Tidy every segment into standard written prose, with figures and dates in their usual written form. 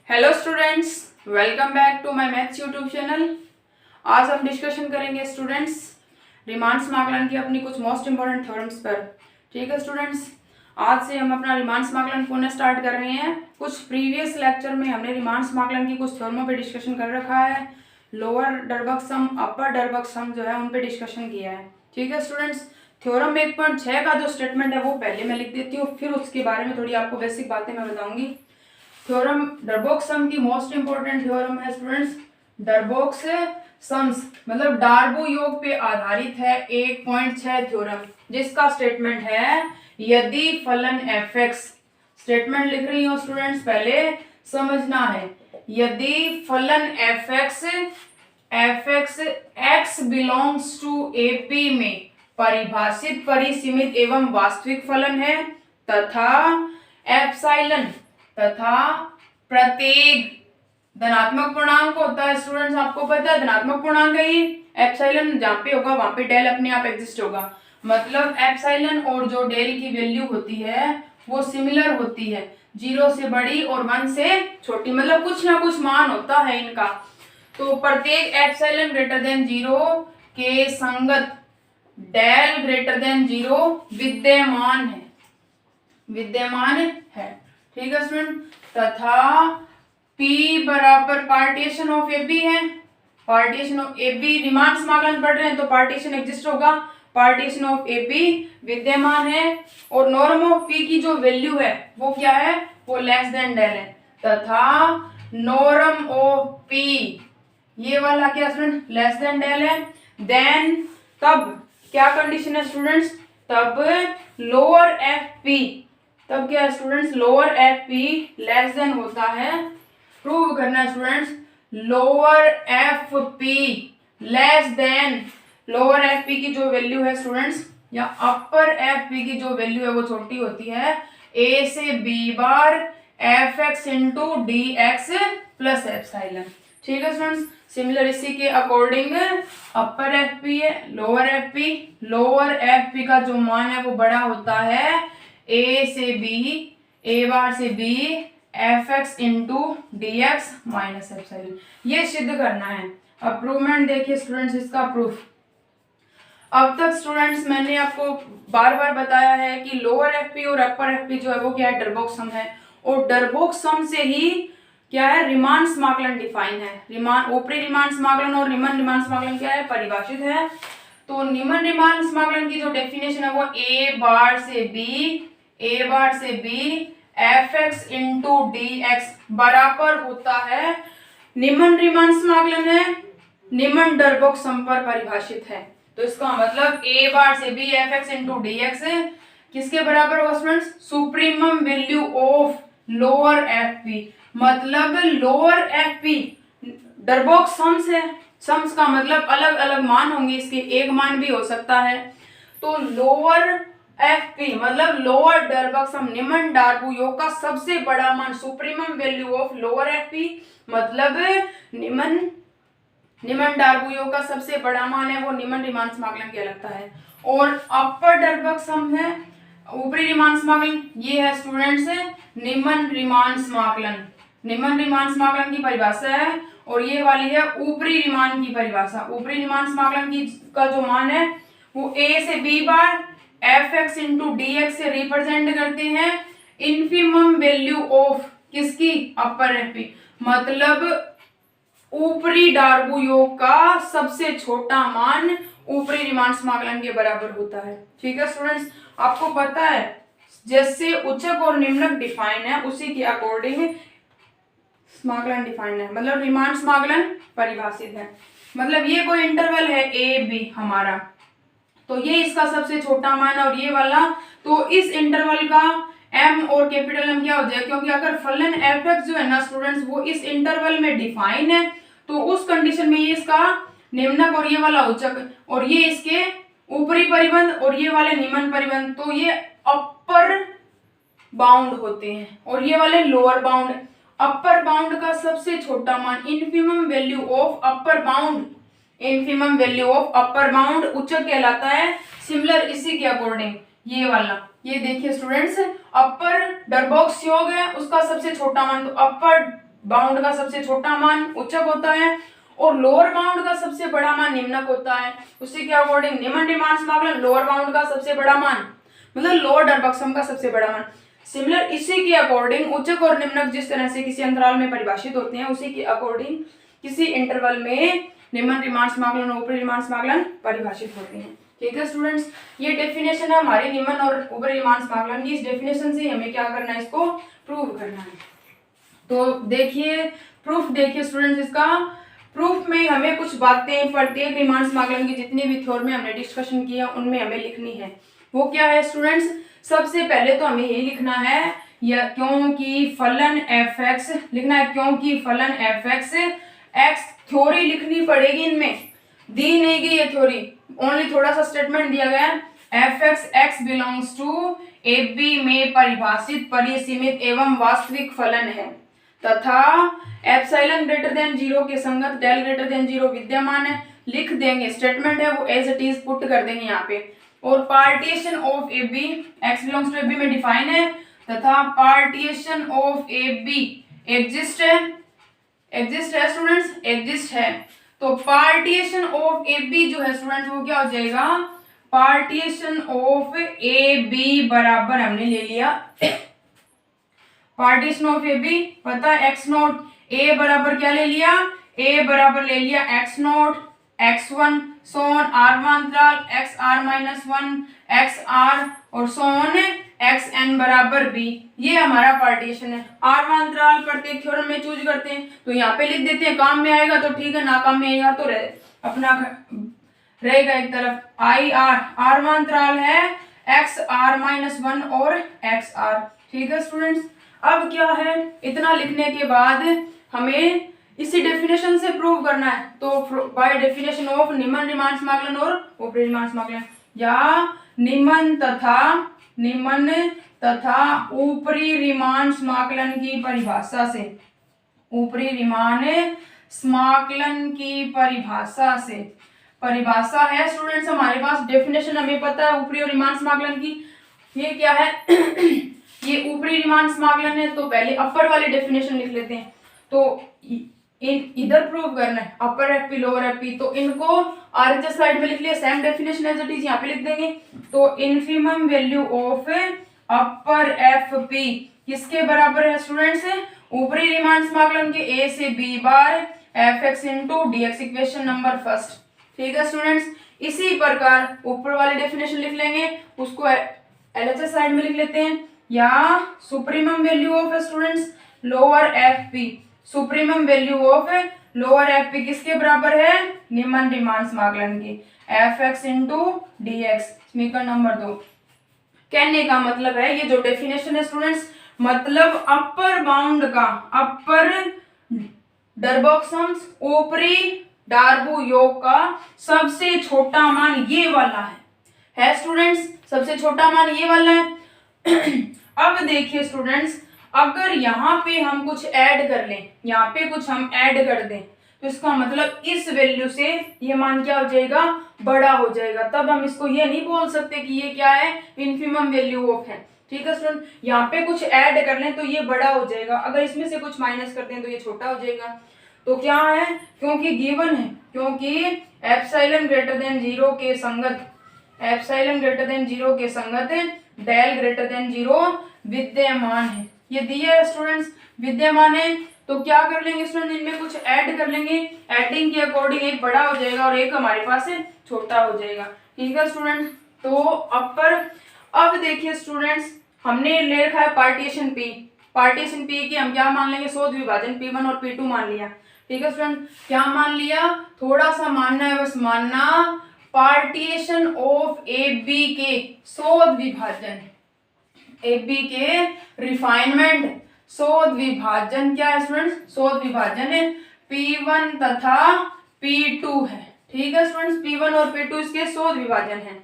Hello students, welcome back to my maths YouTube channel. आज हम discussion करेंगे students रीमान-समाकलन की अपनी कुछ मोस्ट इंपॉर्टेंट थ्योरम्स पर। ठीक है स्टूडेंट्स, आज से हम अपना रीमान-समाकलन पुनः स्टार्ट कर रहे हैं। कुछ प्रीवियस लेक्चर में हमने रीमान-समाकलन की कुछ थ्योरमों पे डिस्कशन कर रखा है। लोअर डरबग सम, अपर डरबग सम जो है उन पे डिस्कशन किया है। ठीक है स्टूडेंट्स, थ्योरम 1.6 का जो स्टेटमेंट है वो पहले मैं लिख देती हूँ, फिर उसके बारे में थोड़ी आपको बेसिक बातें मैं बताऊंगी। थ्योरम डरबॉग सम की मोस्ट इंपोर्टेंट थ्योरम है स्टूडेंट्स डरबॉग सम्स, मतलब डार्बो योग पे आधारित है 1.6 थ्योरम, जिसका स्टेटमेंट है यदि फलन एफ एक्स। स्टेटमेंट लिख रही हूँ स्टूडेंट्स, पहले समझना है। यदि फलन f x x belongs to a p में परिभाषित परिसीमित एवं वास्तविक फलन है तथा एप्सिलॉन तथा प्रत्येक धनात्मक पूर्णांक होता है। स्टूडेंट्स आपको पता है धनात्मक पूर्णांक है ही, एप्सिलॉन जहाँ पे होगा वहां पे डेल अपने आप एग्जिस्ट होगा। मतलब एप्सिलॉन और जो डेल की वैल्यू होती है वो सिमिलर होती है, 0 से बड़ी और 1 से छोटी, मतलब कुछ ना कुछ मान होता है इनका। तो प्रत्येक एप्सिलॉन ग्रेटर देन 0 के संगत डेल ग्रेटर देन 0 विद्यमान है। ठीक है स्टूडेंट, तथा P बराबर पार्टीशन ऑफ ए बी है। Partition of a b Riemann समाकलन पढ़ रहे हैं तो पार्टीशन एग्जिस्ट होगा। पार्टीशन ऑफ ए बी विद्यमान है और नॉर्म ऑफ P की जो वैल्यू है वो क्या है, वो लेस देन डेल है। तथा नॉर्म ऑफ P ये वाला क्या स्टूडेंट, लेस देन डेल है। देन तब क्या कंडीशन है स्टूडेंट्स, तब लोअर एफ पी, तब क्या है students, lower F P less then होता है। प्रूव करना है students, lower F P less then, lower F P की जो वैल्यू है स्टूडेंट्स या अपर एफ पी की जो वैल्यू है वो छोटी होती है ए से B bar F x into D x plus epsilon. ठीक है स्टूडेंट्स, सिमिलर इसी के अकॉर्डिंग अपर एफ पी है, lower F P, lower F p का जो मान है वो बड़ा होता है ए से बी, ए बार से b f x into D x minus epsilon. ये सिद्ध करना है। अब प्रूवमेंट देखिए स्टूडेंट्स, इसका प्रूफ। अब तक स्टूडेंट्स मैंने आपको बार बार बताया है कि लोअर एफ पी और अपर एफ पी जो है वो क्या है, डरबॉग सम है। और डरबॉग सम से ही क्या है, रीमान समाकलन डिफाइन है। रीमान, ऊपरी रीमान समाकलन और निम्न रीमान समाकलन क्या है, परिभाषित है। तो निम्न रीमान समाकलन की जो डेफिनेशन है वो ए बार से b f x into D x बराबर होता है, निम्न रीमान समाकलन है, निम्न डरबॉग सम पर परिभाषित है। तो इसका मतलब ए बार से b f x into D x किसके बराबर होगा students, supremum value of lower F p. मतलब lower F p Darboux sums है, सम्स का मतलब अलग अलग मान होंगे, इसके एक मान भी हो सकता है। तो लोअर एफ पी मतलब लोअर डरबॉग सम, निम्न डार्बो योग का सबसे बड़ा मान, supremum value of lower F p मतलब निम्न डार्बो योग का सबसे बड़ा मान है वो निम्न रीमान समाकलन कहलाता है। और अपर डरबॉग सम है, ऊपरी रीमान समाकलन, ये है स्टूडेंट्स निम्न रीमान समाकलन। निम्न रीमान समाकलन की परिभाषा है और ये वाली है ऊपरी रीमान की परिभाषा। ऊपरी रीमान समाकलन की का जो मान है वो ए से B bar F x into D x से रिप्रेजेंट करते हैं इन्फिमम वैल्यू ऑफ किसकी, अपर एफ पी, मतलब ऊपरी डार्बो योग का सबसे छोटा मान ऊपरी रीमान समाकलन के बराबर होता है। ठीक है स्टूडेंट्स, आपको पता है जैसे उच्चक और निम्नक डिफाइन है उसी के अकॉर्डिंग समाकलन डिफाइन है, मतलब रीमान समाकलन परिभाषित है। मतलब ये कोई इंटरवल है ए बी हमारा, तो ये इसका सबसे छोटा मान है और ये वाला, तो इस इंटरवल का एम और कैपिटल एम क्या हो जाए, क्योंकि अगर फलन एफ एक्स जो है ना स्टूडेंट्स वो इस इंटरवल में डिफाइन है तो उस कंडीशन में ये इसका निम्नक और ये वाला उच्चक और ये इसके ऊपरी परिबंध और ये वाले निम्न परिबंध, तो ये अपर बाउंड होते हैं और ये वाले लोअर बाउंड। अपर बाउंड का सबसे छोटा मान infimum value of upper bound, infimum value of upper bound उच्चक कहलाता है। सिमिलर इसी के अकॉर्डिंग ये वाला, ये देखिए स्टूडेंट्स, अपर डरबॉक्स योग है उसका सबसे छोटा मान, तो अपर बाउंड का सबसे छोटा मान उच्चक होता है और लोअर बाउंड का सबसे बड़ा मान निम्नक होता है। उसी के अकॉर्डिंग निम्न रिमांड समाकलन लोअर बाउंड का सबसे बड़ा मान मतलब लोअर डरबक्सम का सबसे बड़ा मान। सिमिलर इसी के अकॉर्डिंग उच्चक और निम्नक जिस तरह से किसी अंतराल में परिभाषित होते हैं उसी के अकॉर्डिंग किसी इंटरवल में निम्न रिमांड समाकलन और ऊपरी रिमांड समाकलन परिभाषित होते हैं। ठीक है स्टूडेंट्स, ये डेफिनेशन है हमारी निम्न और ऊपरी रिमांड समाकलन की। इस डेफिनेशन से हमें क्या करना है, इसको प्रूव करना है। तो देखिए प्रूफ देखिए स्टूडेंट्स, इसका प्रूफ में हमें कुछ बातें प्रत्येक रिमांड समाकलन की जितनी भी थ्योरम में हमने डिस्कशन किया उनमें हमें लिखनी है। वो क्या है स्टूडेंट्स, सबसे पहले तो हमें यही लिखना है या क्योंकि फलन एफ एक्स लिखना है, क्योंकि फलन एफ एक्स एक्स थ्योरी लिखनी पड़ेगी। इनमें दी नहीं गई ये थ्योरी, ओनली थोड़ा सा स्टेटमेंट दिया गया है। F x x belongs to a b में परिभाषित परिसीमित एवं वास्तविक फलन है तथा एप्सिलॉन ग्रेटर देन 0 के संगत डेल ग्रेटर देन 0 विद्यमान है। लिख देंगे, स्टेटमेंट है वो एज इट इज पुट कर देंगे यहाँ पे। और partition of a b x belongs to a b में डिफाइन है तथा partition of a b exist है स्टूडेंट्स, एग्जिस्ट है। तो पार्टीशन ऑफ ए बी जो है स्टूडेंट्स वो क्या हो जाएगा, पार्टीशन ऑफ ए बी बराबर हमने ले लिया पार्टीशन ऑफ ए बी पता है एक्स नोट, ए बराबर क्या ले लिया, ए बराबर ले लिया x naught x1 so on r1 x r minus 1 x r और सोन xn बराबर b। ये हमारा पार्टीशन है। r1 अंतराल प्रत्येक थ्योरम में चूज करते हैं तो यहाँ पे लिख देते हैं, काम में आएगा तो ठीक है, ना काम में आएगा तो अपना रहेगा एक तरफ। आई आर r1 अंतराल है एक्स आर माइनस 1 और एक्स आर। ठीक है स्टूडेंट्स, अब क्या है, इतना लिखने के बाद हमें इसी डेफिनेशन से प्रूव करना है। तो बाय डेफिनेशन ऑफ निम्न रिमांड समाकलन और ऊपरी रिमांड समाकलन या निम्न तथा ऊपरी रिमांड समाकलन की परिभाषा से, ऊपरी रिमांड समाकलन की परिभाषा है स्टूडेंट्स हमारे पास। डेफिनेशन हमें पता है ऊपरी और रिमांड समाकलन की। ये क्या है ये ऊपरी रिमांड समाकलन है तो पहले अपर वाली डेफिनेशन लिख लेते हैं। तो इधर प्रूव करना है upper F P lower F P, तो इनको आरएचएस स्लाइड में लिख लिया, same definition as it is यहाँ पे लिख देंगे। तो infimum value of upper F P किसके बराबर है स्टूडेंट्स, ऊपरी रिमांड समाकलन के ए से B bar F x into D X, equation number first. ठीक है स्टूडेंट्स, इसी प्रकार ऊपर वाली डेफिनेशन लिख लेंगे, उसको एलएचएस स्लाइड में लिख लेते हैं। या supremum value of students lower F P, supremum value of lower F P किसके बराबर है, निम्न रिमांड समाकलन की F x into D x, समीकरण नंबर 2। कहने का मतलब है ये जो डेफिनेशन है स्टूडेंट्स, मतलब अपर बाउंड का, अपर डरबॉक्सम्स ऊपरी डार्बू योग का सबसे छोटा मान ये वाला है स्टूडेंट्स, सबसे छोटा मान ये वाला है। अब देखिए स्टूडेंट्स, अगर यहाँ पे हम कुछ ऐड कर लें, यहाँ पे कुछ हम ऐड कर दें तो इसका मतलब इस वैल्यू से ये मान क्या हो जाएगा, बड़ा हो जाएगा। तब हम इसको ये नहीं बोल सकते कि ये क्या है, इन्फिमम वैल्यू ऑफ है। ठीक है स्टूडेंट, यहाँ पे कुछ ऐड कर लें तो ये बड़ा हो जाएगा, अगर इसमें से कुछ माइनस करते हैं तो ये छोटा हो जाएगा। तो क्या है, क्योंकि गिवन है, क्योंकि एप्सिलॉन ग्रेटर देन 0 के संगत, एप्सिलॉन ग्रेटर देन 0 के संगत डेल ग्रेटर देन 0 विद्यमान है। ये दिया है स्टूडेंट्स, विद्यमान है। तो क्या कर लेंगे स्टूडेंट, इनमें कुछ ऐड कर लेंगे, एडिंग के अकॉर्डिंग एक बड़ा हो जाएगा और एक हमारे पास छोटा हो जाएगा। ठीक है स्टूडेंट्स, तो अपर, अब देखिए स्टूडेंट्स हमने ले रखा है पार्टीशन पी, पार्टीशन पी की हम क्या मान लेंगे, शोध विभाजन P1 और P2 मान लिया। ठीक है स्टूडेंट, क्या मान लिया, थोड़ा सा मानना है, बस मानना, पार्टीशन ऑफ ए बी के शोध विभाजन, ए बी के रिफाइनमेंट, शोध विभाजन क्या है स्टूडेंट्स, शोध विभाजन है P1 तथा P2 है। ठीक है स्टूडेंट्स, P1 और P2 इसके शोध विभाजन है।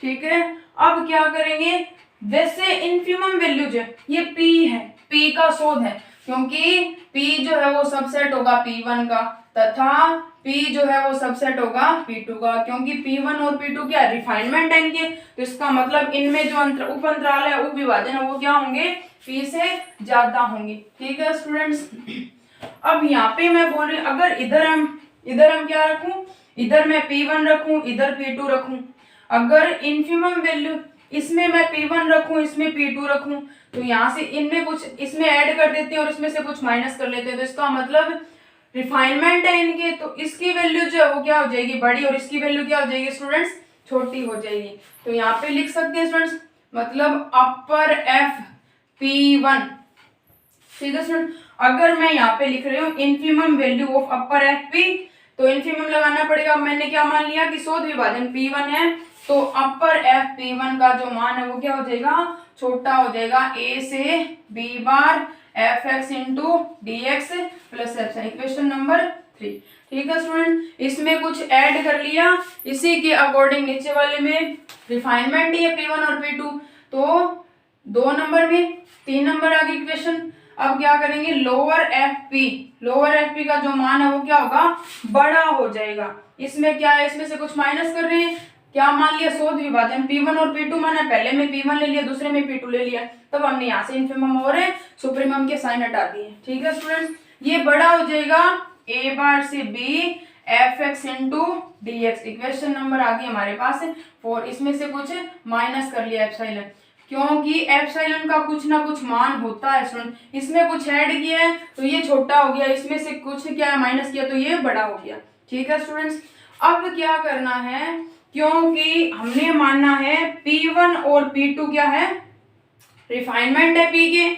ठीक है, अब क्या करेंगे, वैसे इन्फिमम वैल्यू जो ये P है, P का शोध है, क्योंकि P जो है वो सबसेट होगा P1 का तथा P जो है वो सबसेट होगा P2 का, क्योंकि P1 और P2 क्या रिफाइनमेंट है इनके, तो इसका मतलब इनमें जो उप अंतराल है, उप विभाजन है, वो क्या होंगे, P से ज्यादा होंगे। ठीक है स्टूडेंट्स, अब यहाँ पे मैं बोल रही हूँ अगर इधर हम क्या रखूं, इधर मैं P1 रखूं, इधर P2 रखूं, अगर इन्फिमम वैल्यू इसमें मैं P1 रखूं, इसमें P2 रखूं, तो यहाँ से इनमें कुछ इसमें ऐड कर देते हैं और इसमें से कुछ माइनस कर लेते हैं, तो इसका मतलब रिफाइनमेंट है इनके, तो इसकी वैल्यू जो है वो क्या हो जाएगी, बड़ी, और इसकी वैल्यू क्या हो जाएगी स्टूडेंट्स, छोटी हो जाएगी। तो यहाँ पे लिख सकते हैं स्टूडेंट्स, मतलब अपर एफ P1, ठीक है स्टूडेंट। अगर मैं यहाँ पे लिख रही हूँ infimum value of upper F P, तो इन्फिमम लगाना पड़ेगा। मैंने क्या मान लिया कि शोध विभाजन P1 है, तो अपर एफ P1 का जो मान है वो क्या हो जाएगा, छोटा हो जाएगा, a से b bar F x into D x plus F, equation number 3। ठीक है स्टूडेंट, इसमें कुछ ऐड कर लिया, इसी के अकॉर्डिंग नीचे वाले में रिफाइनमेंट ही है P1 और P2, तो 2 नंबर में 3 नंबर आ गई इक्वेशन। अब क्या करेंगे, लोअर एफ पी का जो मान है वो क्या होगा, बड़ा हो जाएगा। इसमें क्या है, इसमें से कुछ माइनस कर रहे हैं, क्या मान लिया, शोध विभाजन P1 और P2 माना, पहले में P1 ले लिया, दूसरे में P2 ले लिया, तब हमने यहाँ से इन्फिमम और सुप्रीमम के साइन हटा दिए। ठीक है स्टूडेंट्स, ये बड़ा हो जाएगा a बार से b F x into D X, equation number आ गई हमारे पास 4। इसमें से कुछ माइनस कर लिया एप्सिलॉन, क्योंकि एप्सिलॉन का कुछ ना कुछ मान होता है स्टूडेंट, इसमें कुछ ऐड किया है तो ये छोटा हो गया, इसमें से कुछ क्या माइनस किया तो ये बड़ा हो गया। ठीक है स्टूडेंट्स, अब क्या करना है, क्योंकि हमने मानना है P1 और P2 क्या है, रिफाइनमेंट है P के,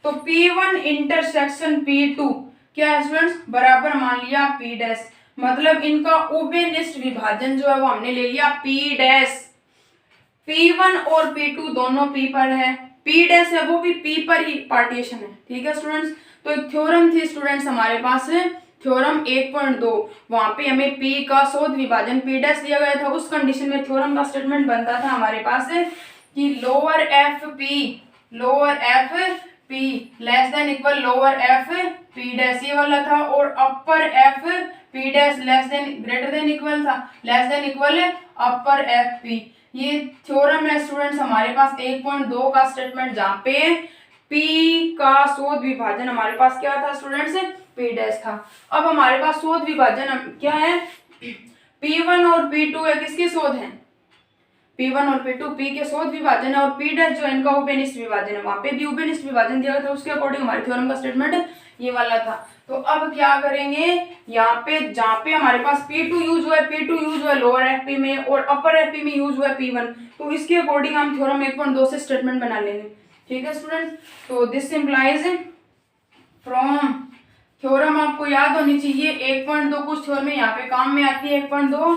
तो P1 इंटरसेक्शन P2 क्या है स्टूडेंट्स, बराबर मान लिया P डैश, मतलब इनका उभयनिष्ठ विभाजन जो है वो हमने ले लिया P डैश। P1 और P2 दोनों P पर है, P डैश है वो भी P पर ही पार्टीशन है। ठीक है स्टूडेंट्स, तो एक थ्योरम थी स्टूडेंट्स हमारे पास, थ्योरम 1.2, वहां पे हमें P का शोध विभाजन P डैश दिया गया था, उस कंडीशन में थ्योरम का स्टेटमेंट बनता था हमारे पास कि lower F P less than equal lower F P dash, ये वाला था, और upper F P dash less than greater than equal था, less than equal upper F P. ये थ्योरम है स्टूडेंट्स हमारे पास 1.2 का स्टेटमेंट, जहाँ पे P का शोध विभाजन हमारे पास क्या था स्टूडेंट्स, P डैश था। अब हमारे पास शोध विभाजन क्या है, P1 और P2 है, किसके शोध है, P1 और P2 P के शोध विभाजन है, और P डैश जो इनका उभयनिष्ठ विभाजन है, वहां पे भी उभयनिष्ठ विभाजन दिया गया था, उसके अकॉर्डिंग हमारे थ्योरम का स्टेटमेंट ये वाला था। तो अब क्या करेंगे, यहाँ पे जहाँ पे हमारे पास P2 यूज हुआ है, P2 यूज हुआ है लोअर एफपी में और अपर एफपी में यूज हुआ है P1, तो इसके अकॉर्डिंग हम थ्योरम 1.2 से स्टेटमेंट बना लेंगे। ठीक है स्टूडेंट्स, तो दिस इंप्लाइज फ्रॉम, थ्योरम आपको याद होनी चाहिए 1.2, कुछ थ्योरम यहाँ पे काम में आती है 1.2,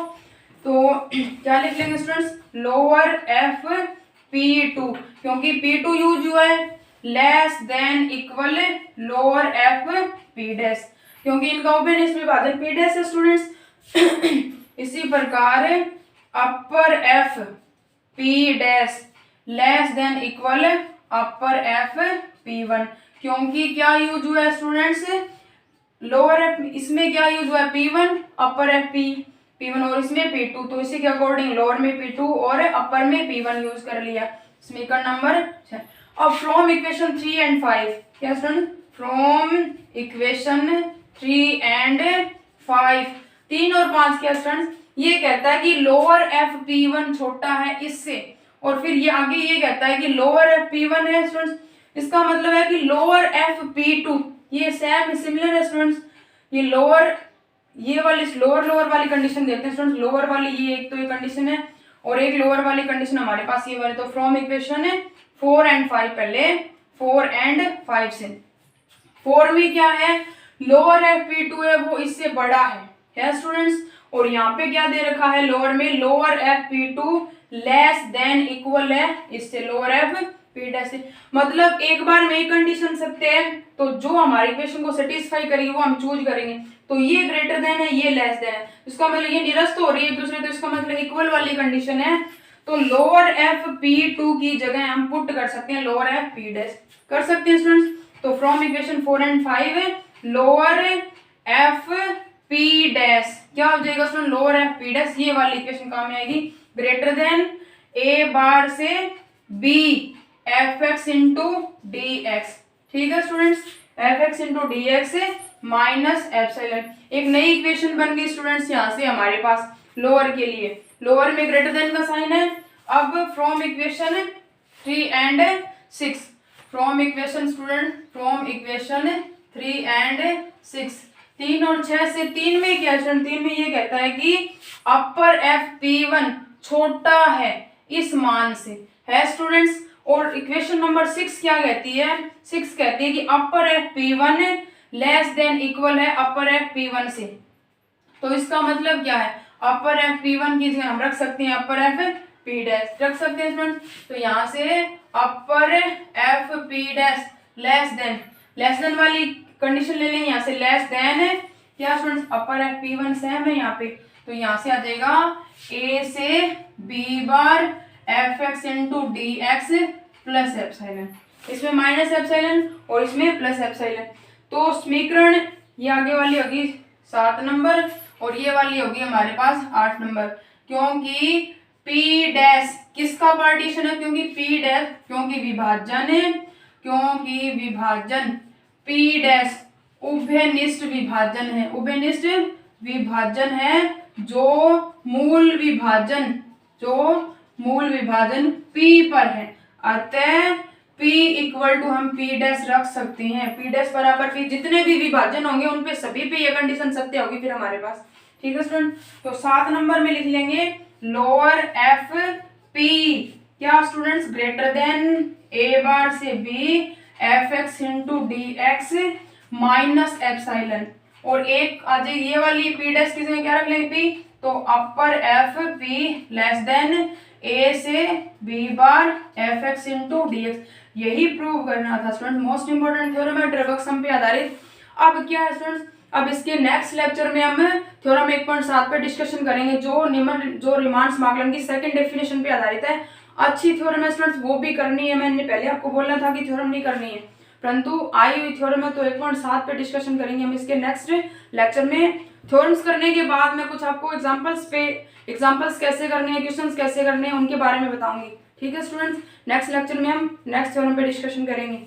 तो क्या लिख लेंगे स्टूडेंट्स, लोअर एफ P2, क्योंकि P2 यूज हुआ है, less than equal lower F P dash, क्योंकि इनका उभयनिष्ठ विभाजन P डैश है स्टूडेंट्स। इसी प्रकार upper F P dash less than equal upper F P1, क्योंकि क्या यूज हुआ है स्टूडेंट्स, लोअर एफ, इसमें क्या यूज हुआ है P1 अपर एफ P1 और इसमें P2, तो इसी के अकॉर्डिंग लोअर में P2 और अपर में P1 यूज कर लिया। समीकरण नंबर 6। अब फ्रॉम इक्वेशन 3 एंड 5, क्या स्टूडेंट, फ्रॉम इक्वेशन 3 एंड 5, 3 और 5 क्या स्टूडेंट, ये कहता है कि लोअर एफ P1 छोटा है इससे, और फिर ये आगे ये कहता है कि लोअर एफ P1 है स्टूडेंट्स, इसका मतलब है कि लोअर एफ P2 ये सेम सिमिलर है स्टूडेंट्स, ये लोअर, ये वाली लोअर वाली कंडीशन देते हैं स्टूडेंट्स, लोअर वाली ये एक तो ये कंडीशन है और एक लोअर वाली कंडीशन हमारे पास ये वाली, तो फ्रॉम इक्वेशन है 4 एंड 5, पहले 4 एंड 5 से, 4 में क्या है, लोअर एफ P2 है वो इससे बड़ा है स्टूडेंट्स, और यहाँ पे क्या दे रखा है लोअर में, lower F P2 less than equal है इससे लोअर एफ P डैश से, मतलब एक बार में एक कंडीशन सकते हैं, तो जो हमारी इक्वेशन को सेटिस्फाई करेगी वो हम चूज करेंगे, तो ये ग्रेटर देन है, ये लेस देन है, इसका मतलब ये निरस्त हो रही है एक दूसरे, तो इसका मतलब इक्वल वाली कंडीशन है, तो लोअर एफ P2 की जगह हम पुट कर सकते हैं लोअर एफ P डैश, कर सकते हैं स्टूडेंट्स। तो from equation 4 and 5 lower F P dash क्या हो जाएगा student, lower F P dash, ये वाली इक्वेशन काम में आएगी, ग्रेटर देन a बार से b F x into D x. ठीक है students, F x into D x minus epsilon. एक नई इक्वेशन बन गई स्टूडेंट्स यहाँ से हमारे पास लोअर के लिए। लोअर में ग्रेटर देन का साइन है। अब from equation 3 and 6, from equation student, from equation 3 and 6, 3 और 6 से 3 में क्या स्टूडेंट, 3 में ये कहता है कि अपर FP1 छोटा है इस मान से, है स्टूडेंट्स। और इक्वेशन नंबर 6 क्या कहती है, 6 कहती है कि अपर FP1 लेस देन इक्वल है अपर FP1 से। तो इसका मतलब क्या है, अपर FP1 की जगह हम रख सकते हैं अपर FP डैश, रख सकते हैं स्टूडेंट्स। तो यहाँ से अपर FP डैश लेस देन वाली कंडीशन ले लेंगे, यहाँ से लेस देन है क्या स्टूडेंट्स, अपर FP1 सेम है यहाँ पे। तो यहाँ से आ जाएगा A से B बार fx into D x plus epsilon, इसमें माइनस एप्सिलॉन और इसमें प्लस एप्सिलॉन। तो समीकरण ये आगे वाली होगी 7 नंबर और ये वाली होगी हमारे पास 8 नंबर, क्योंकि P डैश किसका पार्टीशन है, क्योंकि P डैश क्योंकि विभाजन है, क्योंकि विभाजन P डैश उभयनिष्ठ विभाजन है, उभयनिष्ठ विभाजन है जो मूल विभाजन P पर है। अतः P इक्वल टू हम P डैश रख सकते हैं, P डैश बराबर P, जितने भी विभाजन होंगे उन पे सभी पे ये कंडीशन सत्य होगी फिर हमारे पास। ठीक है स्टूडेंट, तो 7 नंबर में लिख लेंगे लोअर FP क्या students, greater than A bar से B fx into D x minus epsilon. और एक आ जाए ये वाली P डैश की जगह क्या रख लेंगे P, तो अपर FP लेस देन A से B बार fx इंटू डी एक्स। यही प्रूव करना था स्टूडेंट, मोस्ट इंपोर्टेंट थ्योरम है ड्रेबक सम पे आधारित। अब क्या है स्टूडेंट्स, अब इसके नेक्स्ट लेक्चर में हम थ्योरम 1.7 पे डिस्कशन करेंगे, जो रिमांड समाकलन की सेकंड डेफिनेशन पे आधारित है। अच्छी थ्योरम है स्टूडेंट्स, वो भी करनी है। मैंने पहले आपको बोलना था कि थ्योरम नहीं करनी है, परंतु आई हुई थ्योरम है तो 1.7 पे डिस्कशन करेंगे हम इसके नेक्स्ट लेक्चर में। थ्योरम्स करने के बाद मैं कुछ आपको एग्जांपल्स कैसे करने हैं, क्वेश्चंस कैसे करने हैं उनके बारे में बताऊंगी। ठीक है स्टूडेंट्स, नेक्स्ट लेक्चर में हम नेक्स्ट थ्योरम पे डिस्कशन करेंगे।